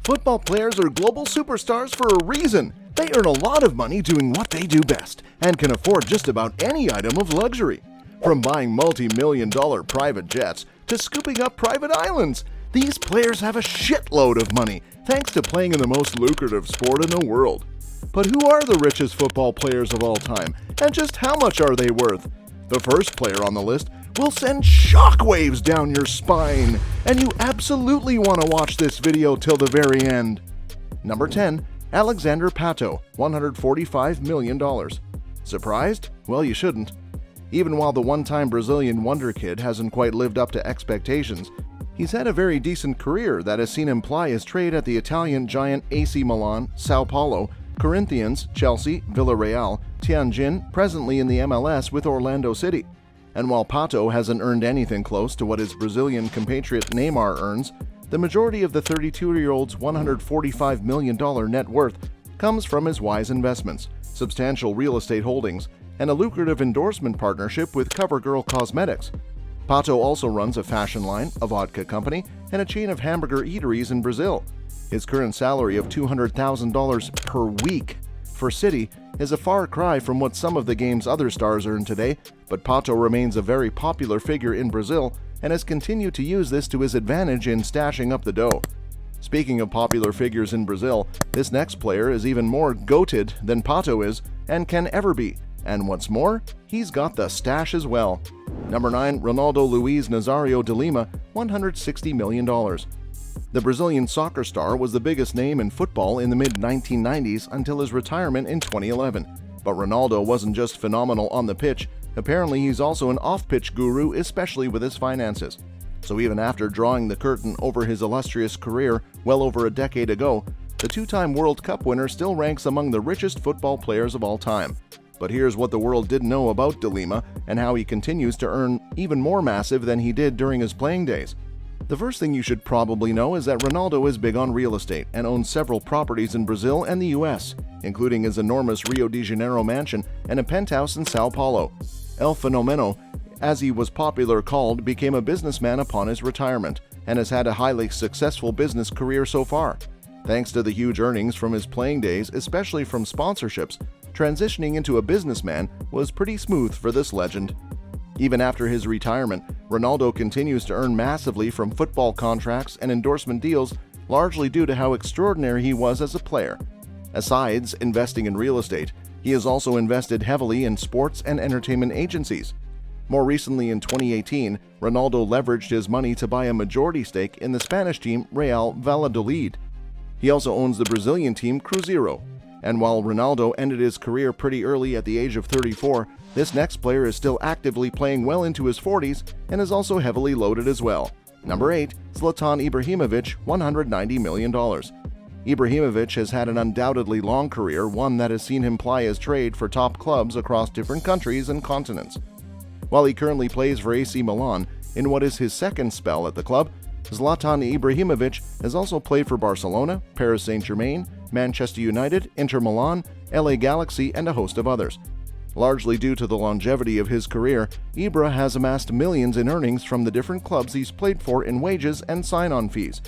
Football players are global superstars for a reason. They earn a lot of money doing what they do best and can afford just about any item of luxury. From buying multi-million-dollar private jets to scooping up private islands, these players have a shitload of money thanks to playing in the most lucrative sport in the world. But who are the richest football players of all time, and just how much are they worth? The first player on the list will send shockwaves down your spine, and you absolutely want to watch this video till the very end. Number 10. Alexander Pato, $145 million. Surprised? Well, you shouldn't. Even while the one-time Brazilian wonder kid hasn't quite lived up to expectations, he's had a very decent career that has seen him ply his trade at the Italian giant AC Milan, Sao Paulo, Corinthians, Chelsea, Villarreal, Tianjin, presently in the MLS with Orlando City. And while Pato hasn't earned anything close to what his Brazilian compatriot Neymar earns, the majority of the 32-year-old's $145 million net worth comes from his wise investments, substantial real estate holdings, and a lucrative endorsement partnership with CoverGirl Cosmetics. Pato also runs a fashion line, a vodka company, and a chain of hamburger eateries in Brazil. His current salary of $200,000 per week for City is a far cry from what some of the game's other stars earn today, but Pato remains a very popular figure in Brazil and has continued to use this to his advantage in stashing up the dough. Speaking of popular figures in Brazil, this next player is even more goated than Pato is and can ever be. And what's more, he's got the stash as well. Number 9. Ronaldo Luiz Nazario de Lima, $160 million. The Brazilian soccer star was the biggest name in football in the mid-1990s until his retirement in 2011. But Ronaldo wasn't just phenomenal on the pitch, apparently he's also an off-pitch guru, especially with his finances. So even after drawing the curtain over his illustrious career well over a decade ago, the two-time World Cup winner still ranks among the richest football players of all time. But here's what the world didn't know about de Lima and how he continues to earn even more massive than he did during his playing days. The first thing you should probably know is that Ronaldo is big on real estate and owns several properties in Brazil and the US, including his enormous Rio de Janeiro mansion and a penthouse in Sao Paulo. El Fenomeno, as he was popularly called, became a businessman upon his retirement and has had a highly successful business career so far. Thanks to the huge earnings from his playing days, especially from sponsorships, transitioning into a businessman was pretty smooth for this legend. Even after his retirement, Ronaldo continues to earn massively from football contracts and endorsement deals, largely due to how extraordinary he was as a player. Asides investing in real estate, he has also invested heavily in sports and entertainment agencies. More recently in 2018, Ronaldo leveraged his money to buy a majority stake in the Spanish team Real Valladolid. He also owns the Brazilian team Cruzeiro. And while Ronaldo ended his career pretty early at the age of 34, this next player is still actively playing well into his 40s and is also heavily loaded as well. Number 8. Zlatan Ibrahimovic, $190 million. Ibrahimovic has had an undoubtedly long career, one that has seen him ply his trade for top clubs across different countries and continents. While he currently plays for AC Milan, in what is his second spell at the club, Zlatan Ibrahimovic has also played for Barcelona, Paris Saint-Germain, Manchester United, Inter Milan, LA Galaxy, and a host of others. Largely due to the longevity of his career, Ibra has amassed millions in earnings from the different clubs he's played for in wages and sign-on fees.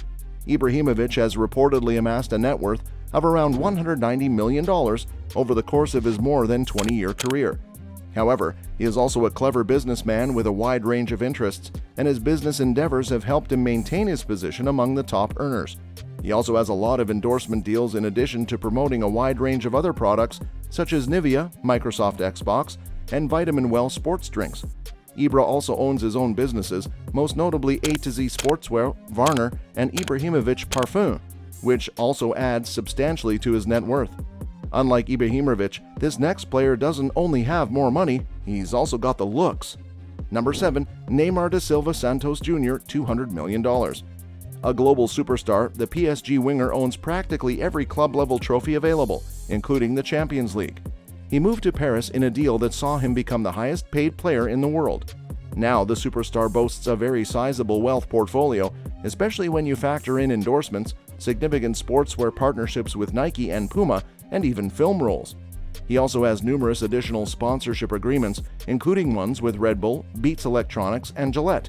Ibrahimovic has reportedly amassed a net worth of around $190 million over the course of his more than 20-year career. However, he is also a clever businessman with a wide range of interests, and his business endeavors have helped him maintain his position among the top earners. He also has a lot of endorsement deals in addition to promoting a wide range of other products such as Nivea, Microsoft Xbox, and Vitamin Well sports drinks. Ibra also owns his own businesses, most notably A to Z Sportswear, Varner, and Ibrahimovic Parfum, which also adds substantially to his net worth. Unlike Ibrahimovic, this next player doesn't only have more money, he's also got the looks. Number 7. Neymar da Silva Santos Jr., $200 million. A global superstar, the PSG winger owns practically every club-level trophy available, including the Champions League. He moved to Paris in a deal that saw him become the highest-paid player in the world. Now, the superstar boasts a very sizable wealth portfolio, especially when you factor in endorsements, significant sportswear partnerships with Nike and Puma, and even film roles. He also has numerous additional sponsorship agreements, including ones with Red Bull, Beats Electronics, and Gillette.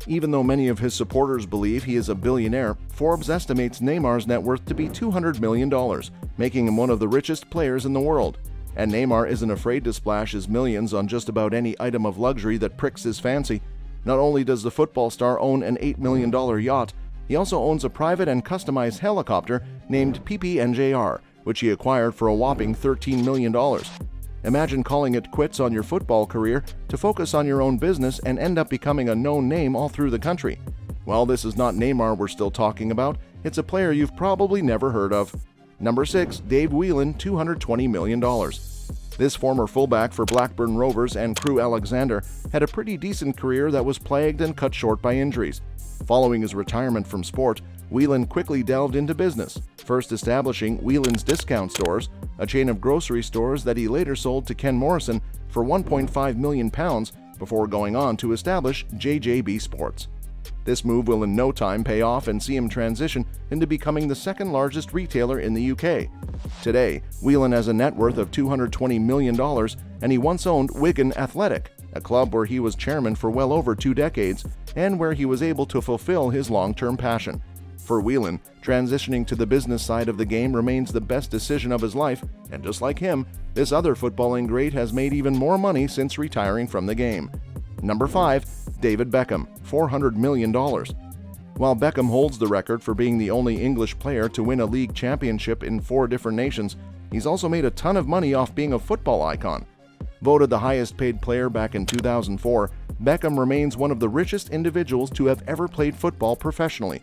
Even though many of his supporters believe he is a billionaire, Forbes estimates Neymar's net worth to be $200 million, making him one of the richest players in the world. And Neymar isn't afraid to splash his millions on just about any item of luxury that pricks his fancy. Not only does the football star own an $8 million yacht, he also owns a private and customized helicopter named PPNJR, which he acquired for a whopping $13 million. Imagine calling it quits on your football career to focus on your own business and end up becoming a known name all through the country. Well, this is not Neymar we're still talking about, it's a player you've probably never heard of. Number 6. Dave Whelan, $220 million. This former fullback for Blackburn Rovers and Crewe Alexandra had a pretty decent career that was plagued and cut short by injuries. Following his retirement from sport, Whelan quickly delved into business, first establishing Whelan's Discount Stores, a chain of grocery stores that he later sold to Ken Morrison for £1.5 million before going on to establish JJB Sports. This move will in no time pay off and see him transition into becoming the second largest retailer in the UK. Today, Whelan has a net worth of $220 million, and he once owned Wigan Athletic, a club where he was chairman for well over 2 decades and where he was able to fulfill his long-term passion. For Whelan, transitioning to the business side of the game remains the best decision of his life, and just like him, this other footballing great has made even more money since retiring from the game. Number 5. David Beckham, $400 million. While Beckham holds the record for being the only English player to win a league championship in 4 different nations, he's also made a ton of money off being a football icon. Voted the highest paid player back in 2004, Beckham remains one of the richest individuals to have ever played football professionally.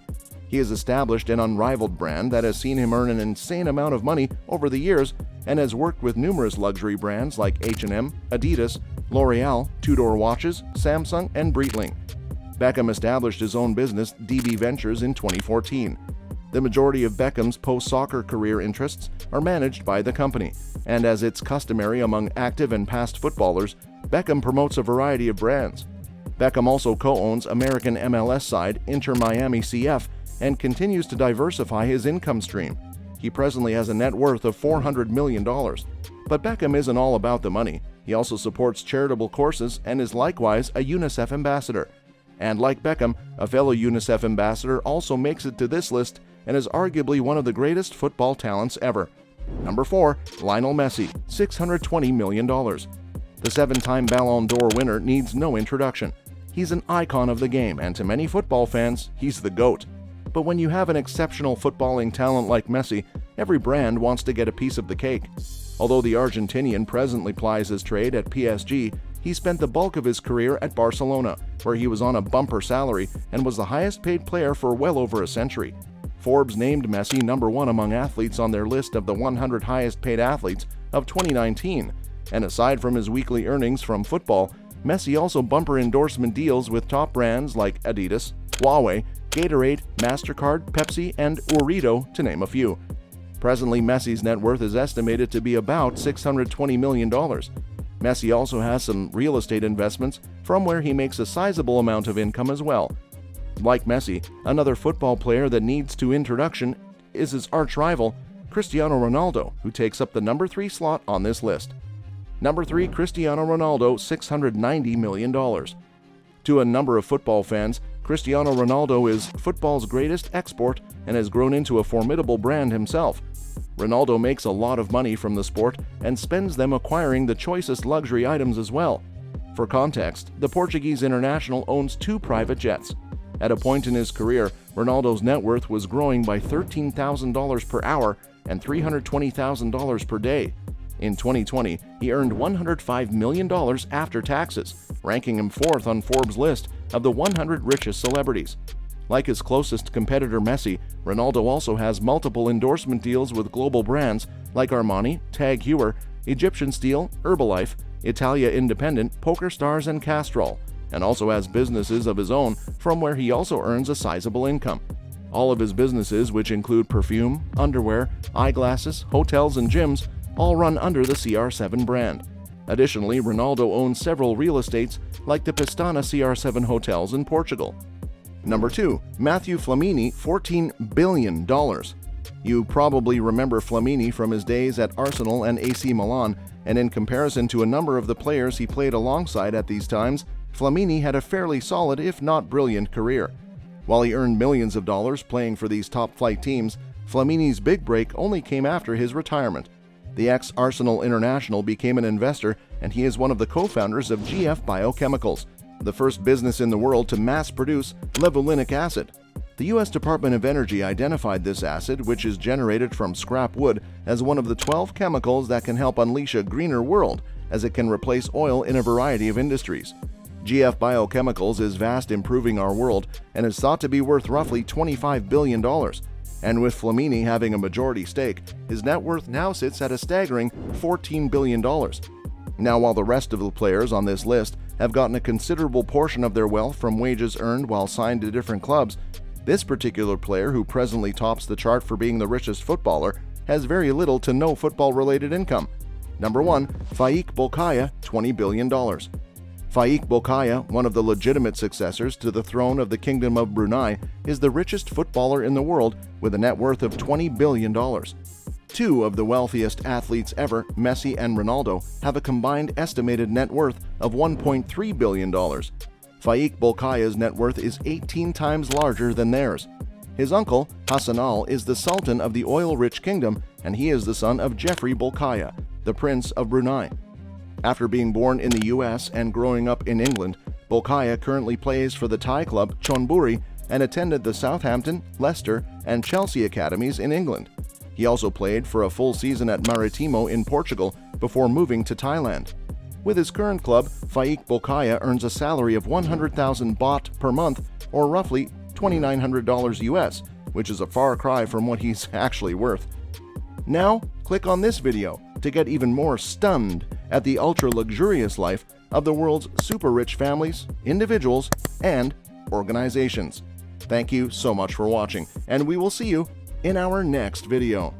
He has established an unrivaled brand that has seen him earn an insane amount of money over the years and has worked with numerous luxury brands like H&M, Adidas, L'Oreal, Tudor Watches, Samsung, and Breitling. Beckham established his own business, DB Ventures, in 2014. The majority of Beckham's post-soccer career interests are managed by the company, and as it's customary among active and past footballers, Beckham promotes a variety of brands. Beckham also co-owns American MLS side Inter Miami CF and continues to diversify his income stream. He presently has a net worth of $400 million. But Beckham isn't all about the money. He also supports charitable causes and is likewise a UNICEF ambassador. And like Beckham, a fellow UNICEF ambassador also makes it to this list and is arguably one of the greatest football talents ever. Number 4. Lionel Messi, $620 million. The 7-time Ballon d'Or winner needs no introduction. He's an icon of the game, and to many football fans, he's the GOAT. But when you have an exceptional footballing talent like Messi, every brand wants to get a piece of the cake. Although the Argentinian presently plies his trade at PSG, he spent the bulk of his career at Barcelona, where he was on a bumper salary and was the highest paid player for well over a century. Forbes named Messi number 1 among athletes on their list of the 100 highest paid athletes of 2019. And aside from his weekly earnings from football, Messi also bumper endorsement deals with top brands like Adidas, Huawei, Gatorade, MasterCard, Pepsi, and Orito, to name a few. Presently, Messi's net worth is estimated to be about $620 million. Messi also has some real estate investments from where he makes a sizable amount of income as well. Like Messi, another football player that needs to introduction is his arch-rival, Cristiano Ronaldo, who takes up the number 3 slot on this list. Number 3, Cristiano Ronaldo, $690 million. To a number of football fans, Cristiano Ronaldo is football's greatest export and has grown into a formidable brand himself. Ronaldo makes a lot of money from the sport and spends them acquiring the choicest luxury items as well. For context, the Portuguese international owns 2 private jets. At a point in his career, Ronaldo's net worth was growing by $13,000 per hour and $320,000 per day. In 2020, he earned $105 million after taxes, ranking him 4th on Forbes' list of the 100 richest celebrities. Like his closest competitor Messi, Ronaldo also has multiple endorsement deals with global brands like Armani, Tag Heuer, Egyptian Steel, Herbalife, Italia Independent, Poker Stars, and Castrol, and also has businesses of his own from where he also earns a sizable income. All of his businesses, which include perfume, underwear, eyeglasses, hotels, and gyms, all run under the CR7 brand. Additionally, Ronaldo owns several real estates like the Pestana CR7 hotels in Portugal. Number 2. Mathieu Flamini, $14 billion. You probably remember Flamini from his days at Arsenal and AC Milan, and in comparison to a number of the players he played alongside at these times, Flamini had a fairly solid if not brilliant career. While he earned millions of dollars playing for these top-flight teams, Flamini's big break only came after his retirement. The ex-Arsenal international became an investor, and he is one of the co-founders of GF Biochemicals, the first business in the world to mass-produce levulinic acid. The U.S. Department of Energy identified this acid, which is generated from scrap wood, as one of the 12 chemicals that can help unleash a greener world, as it can replace oil in a variety of industries. GF Biochemicals is vast improving our world and is thought to be worth roughly $25 billion. And with Flamini having a majority stake, his net worth now sits at a staggering $14 billion. Now, while the rest of the players on this list have gotten a considerable portion of their wealth from wages earned while signed to different clubs, this particular player, who presently tops the chart for being the richest footballer, has very little to no football-related income. Number 1. Fakir Bulkaya, $20 billion. Fakir Bulkaya, one of the legitimate successors to the throne of the Kingdom of Brunei, is the richest footballer in the world with a net worth of $20 billion. Two of the wealthiest athletes ever, Messi and Ronaldo, have a combined estimated net worth of $1.3 billion. Fakir Bulkaya's net worth is 18 times larger than theirs. His uncle, Hassan Al, is the Sultan of the oil-rich kingdom, and he is the son of Jeffrey Bulkaya, the Prince of Brunei. After being born in the U.S. and growing up in England, Bulkaya currently plays for the Thai club Chonburi and attended the Southampton, Leicester, and Chelsea academies in England. He also played for a full season at Maritimo in Portugal before moving to Thailand. With his current club, Fakir Bulkaya earns a salary of 100,000 baht per month, or roughly $2,900 US, which is a far cry from what he's actually worth. Now, click on this video to get even more stunned at the ultra-luxurious life of the world's super-rich families, individuals, and organizations. Thank you so much for watching, and we will see you in our next video.